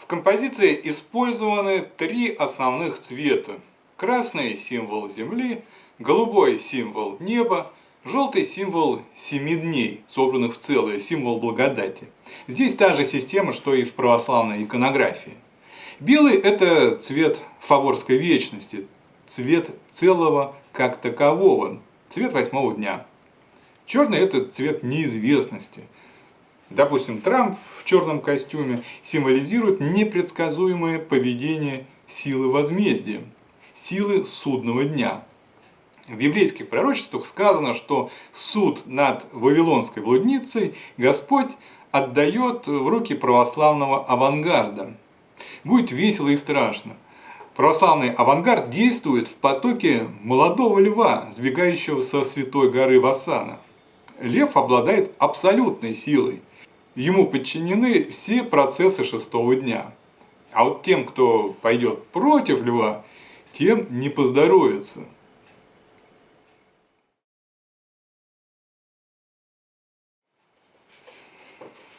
композиции использованы три основных цвета. Красный – символ Земли, голубой – символ неба, желтый – символ 7 дней, собранных в целое, символ благодати. Здесь та же система, что и в православной иконографии. Белый – это цвет фаворской вечности, цвет целого как такового, цвет 8-го дня. Черный – это цвет неизвестности. Допустим, Трамп в черном костюме символизирует непредсказуемое поведение силы возмездия, силы судного дня. В библейских пророчествах сказано, что суд над вавилонской блудницей Господь отдает в руки православного авангарда. Будет весело и страшно. Православный авангард действует в потоке молодого льва, сбегающего со святой горы Вассана. Лев обладает абсолютной силой. Ему подчинены все процессы шестого дня. А вот тем, кто пойдет против льва, тем не поздоровится.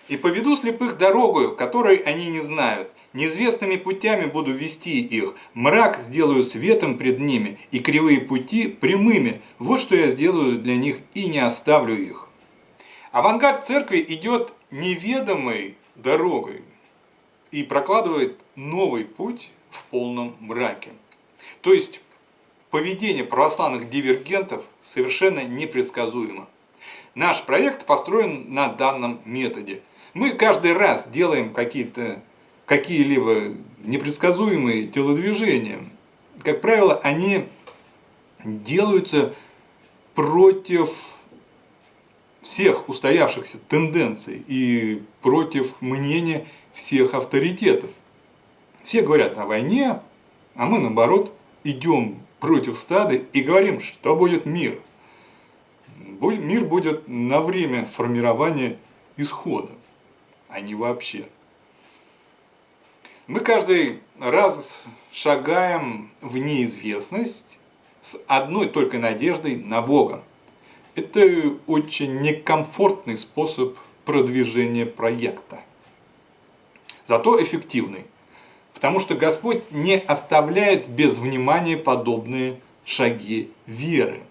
«И поведу слепых дорогою, которой они не знают. Неизвестными путями буду вести их. Мрак сделаю светом пред ними, и кривые пути прямыми. Вот что я сделаю для них, и не оставлю их». Авангард церкви идет неведомой дорогой и прокладывает новый путь в полном мраке. То есть поведение православных дивергентов совершенно непредсказуемо. Наш проект построен на данном методе. Мы каждый раз делаем какие-либо непредсказуемые телодвижения. Как правило, они делаются против всех устоявшихся тенденций и против мнения всех авторитетов. Все говорят о войне, а мы наоборот идем против стада и говорим, что будет мир. Мир будет на время формирования исхода, а не вообще. Мы каждый раз шагаем в неизвестность с одной только надеждой на Бога. Это очень некомфортный способ продвижения проекта. Зато эффективный. Потому что Господь не оставляет без внимания подобные шаги веры.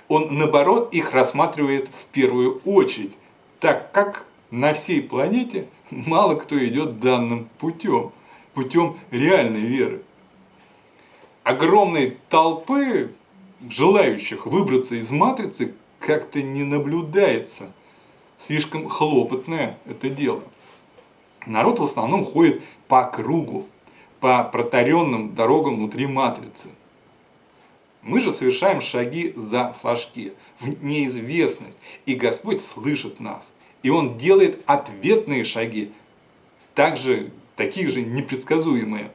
Он, наоборот, их рассматривает в первую очередь, так как на всей планете мало кто идет данным путем реальной веры. Огромной толпы желающих выбраться из матрицы как-то не наблюдается. Слишком хлопотное это дело. Народ в основном ходит по кругу, по протаренным дорогам внутри матрицы. Мы же совершаем шаги за флажки, в неизвестность, и Господь слышит нас. И Он делает ответные шаги, такие же непредсказуемые.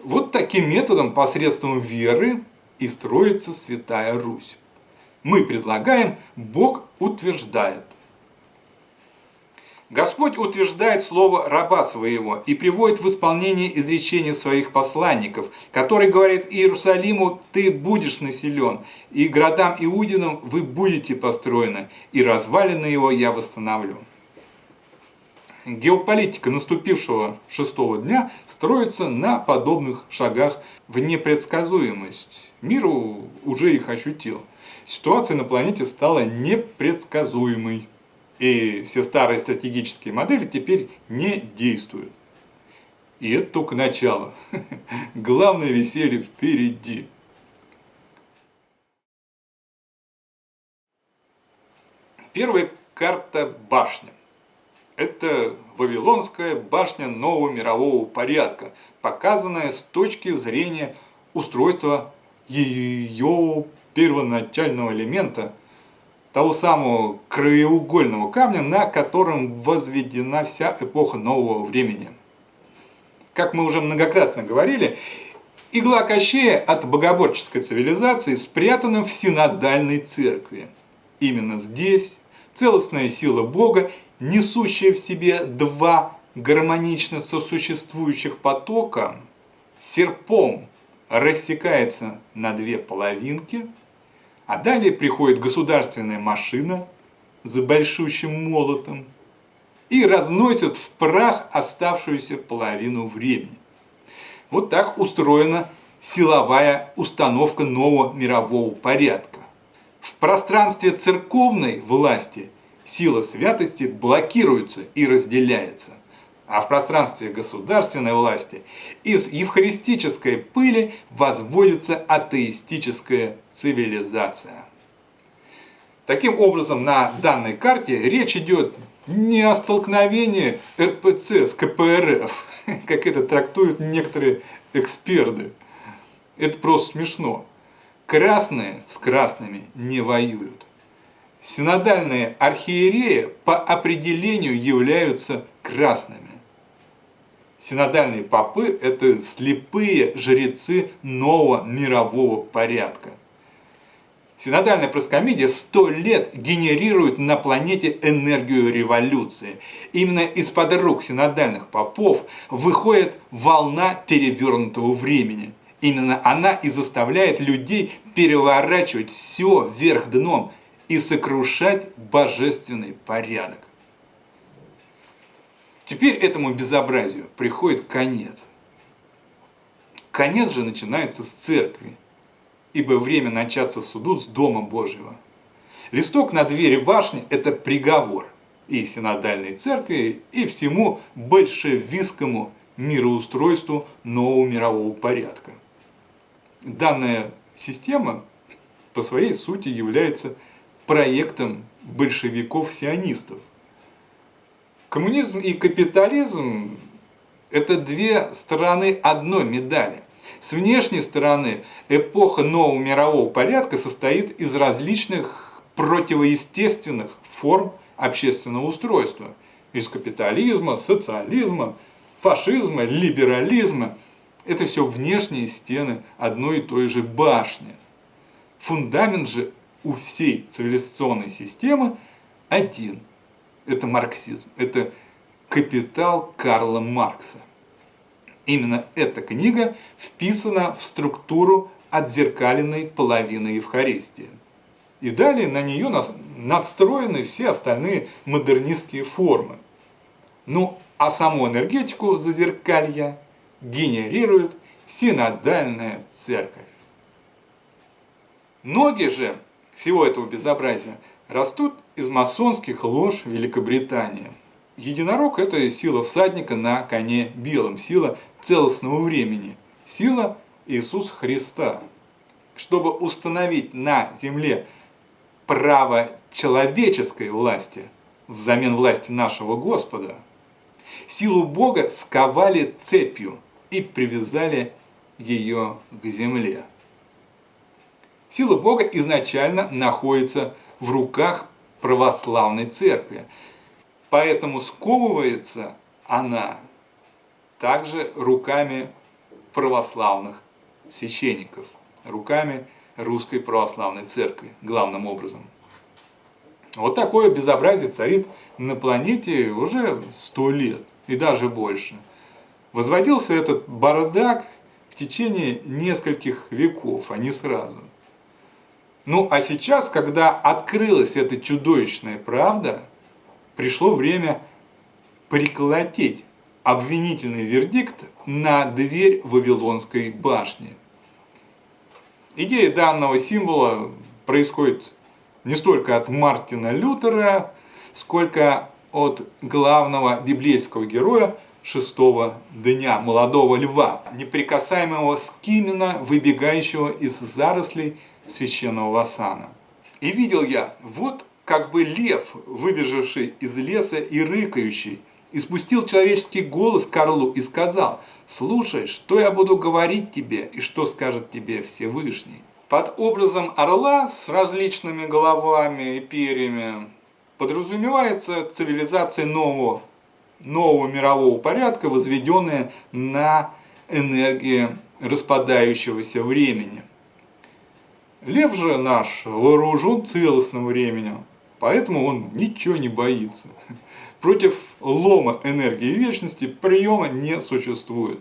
Вот таким методом, посредством веры, и строится Святая Русь. Мы предлагаем, Бог утверждает. Господь утверждает слово раба своего и приводит в исполнение изречения своих посланников, который говорит Иерусалиму: «Ты будешь населен, и городам Иудинам вы будете построены, и развалины его я восстановлю». Геополитика наступившего шестого дня строится на подобных шагах в непредсказуемость. Мир уже их ощутил. Ситуация на планете стала непредсказуемой. И все старые стратегические модели теперь не действуют. И это только начало. Главное веселье впереди. Первая карта башни. Это Вавилонская башня нового мирового порядка, показанная с точки зрения устройства ее первоначального элемента, того самого краеугольного камня, на котором возведена вся эпоха нового времени. Как мы уже многократно говорили, игла Кощея от богоборческой цивилизации спрятана в синодальной церкви. Именно здесь целостная сила Бога, несущая в себе два гармонично сосуществующих потока, серпом рассекается на две половинки, а далее приходит государственная машина за большущим молотом и разносят в прах оставшуюся половину времени. Вот так устроена силовая установка нового мирового порядка. В пространстве церковной власти сила святости блокируется и разделяется, а в пространстве государственной власти из евхаристической пыли возводится атеистическая цивилизация. Таким образом, на данной карте речь идет не о столкновении РПЦ с КПРФ, как это трактуют некоторые эксперты. Это просто смешно. Красные с красными не воюют. Синодальные архиереи по определению являются красными. Синодальные попы – это слепые жрецы нового мирового порядка. Синодальная проскомидия 100 лет генерирует на планете энергию революции. Именно из-под рук синодальных попов выходит волна перевернутого времени. Именно она и заставляет людей переворачивать все вверх дном и сокрушать божественный порядок. Теперь этому безобразию приходит конец. Конец же начинается с церкви, ибо время начаться суду с Дома Божьего. Листок на двери башни – это приговор и синодальной церкви, и всему большевистскому мироустройству нового мирового порядка. Данная система по своей сути является проектом большевиков-сионистов. Коммунизм и капитализм – это две стороны одной медали. С внешней стороны эпоха нового мирового порядка состоит из различных противоестественных форм общественного устройства. Из капитализма, социализма, фашизма, либерализма. Это все внешние стены одной и той же башни. Фундамент же у всей цивилизационной системы один. Это марксизм, это «Капитал» Карла Маркса. Именно эта книга вписана в структуру отзеркаленной половины Евхаристии. И далее на нее надстроены все остальные модернистские формы. Ну, а саму энергетику зазеркалья генерирует синодальная церковь. Ноги же всего этого безобразия растут из масонских лож Великобритании. Единорог – это сила всадника на коне белом, сила целостного времени, сила Иисуса Христа. Чтобы установить на земле право человеческой власти взамен власти нашего Господа, силу Бога сковали цепью и привязали ее к земле. Сила Бога изначально находится в руках православной церкви, поэтому сковывается она также руками православных священников, руками Русской Православной Церкви, главным образом. Вот такое безобразие царит на планете уже 100 лет и даже больше. Возводился этот бардак в течение нескольких веков, а не сразу. Ну а сейчас, когда открылась эта чудовищная правда, пришло время приколотить обвинительный вердикт на дверь Вавилонской башни. Идея данного символа происходит не столько от Мартина Лютера, сколько от главного библейского героя шестого дня, молодого льва, неприкасаемого скимена, выбегающего из зарослей священного васана. И видел я, вот как бы лев, выбежавший из леса и рыкающий, и спустил человеческий голос к орлу и сказал: «Слушай, что я буду говорить тебе, и что скажет тебе Всевышний». Под образом орла с различными головами и перьями подразумевается цивилизация нового мирового порядка, возведенная на энергии распадающегося времени. Лев же наш вооружен целостным временем, поэтому он ничего не боится. Против лома энергии вечности приема не существует.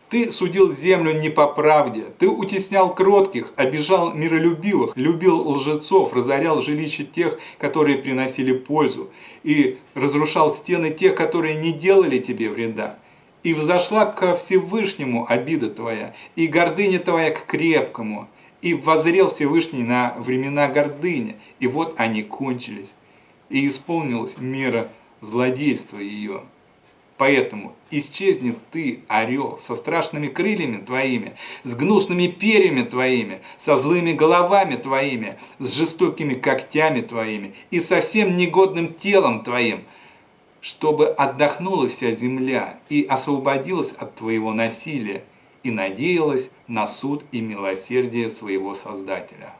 Ты судил землю не по правде, ты утеснял кротких, обижал миролюбивых, любил лжецов, разорял жилища тех, которые приносили пользу, и разрушал стены тех, которые не делали тебе вреда. И взошла ко Всевышнему обида твоя, и гордыня твоя к крепкому, и воззрел Всевышний на времена гордыни, и вот они кончились, и исполнилась мера злодейства ее. Поэтому исчезнет ты, орел, со страшными крыльями твоими, с гнусными перьями твоими, со злыми головами твоими, с жестокими когтями твоими и со всем негодным телом твоим, чтобы отдохнула вся земля и освободилась от твоего насилия и надеялась на суд и милосердие своего Создателя.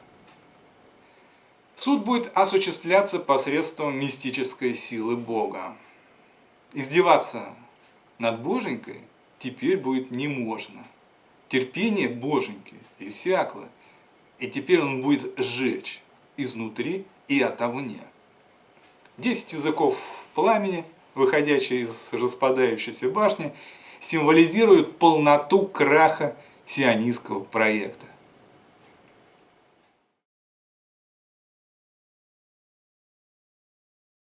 Суд будет осуществляться посредством мистической силы Бога. Издеваться над Боженькой теперь будет не можно. Терпение Боженьки иссякло, и теперь он будет сжечь изнутри и отовне. 10 языков пламени, выходящие из распадающейся башни, символизируют полноту краха сионистского проекта.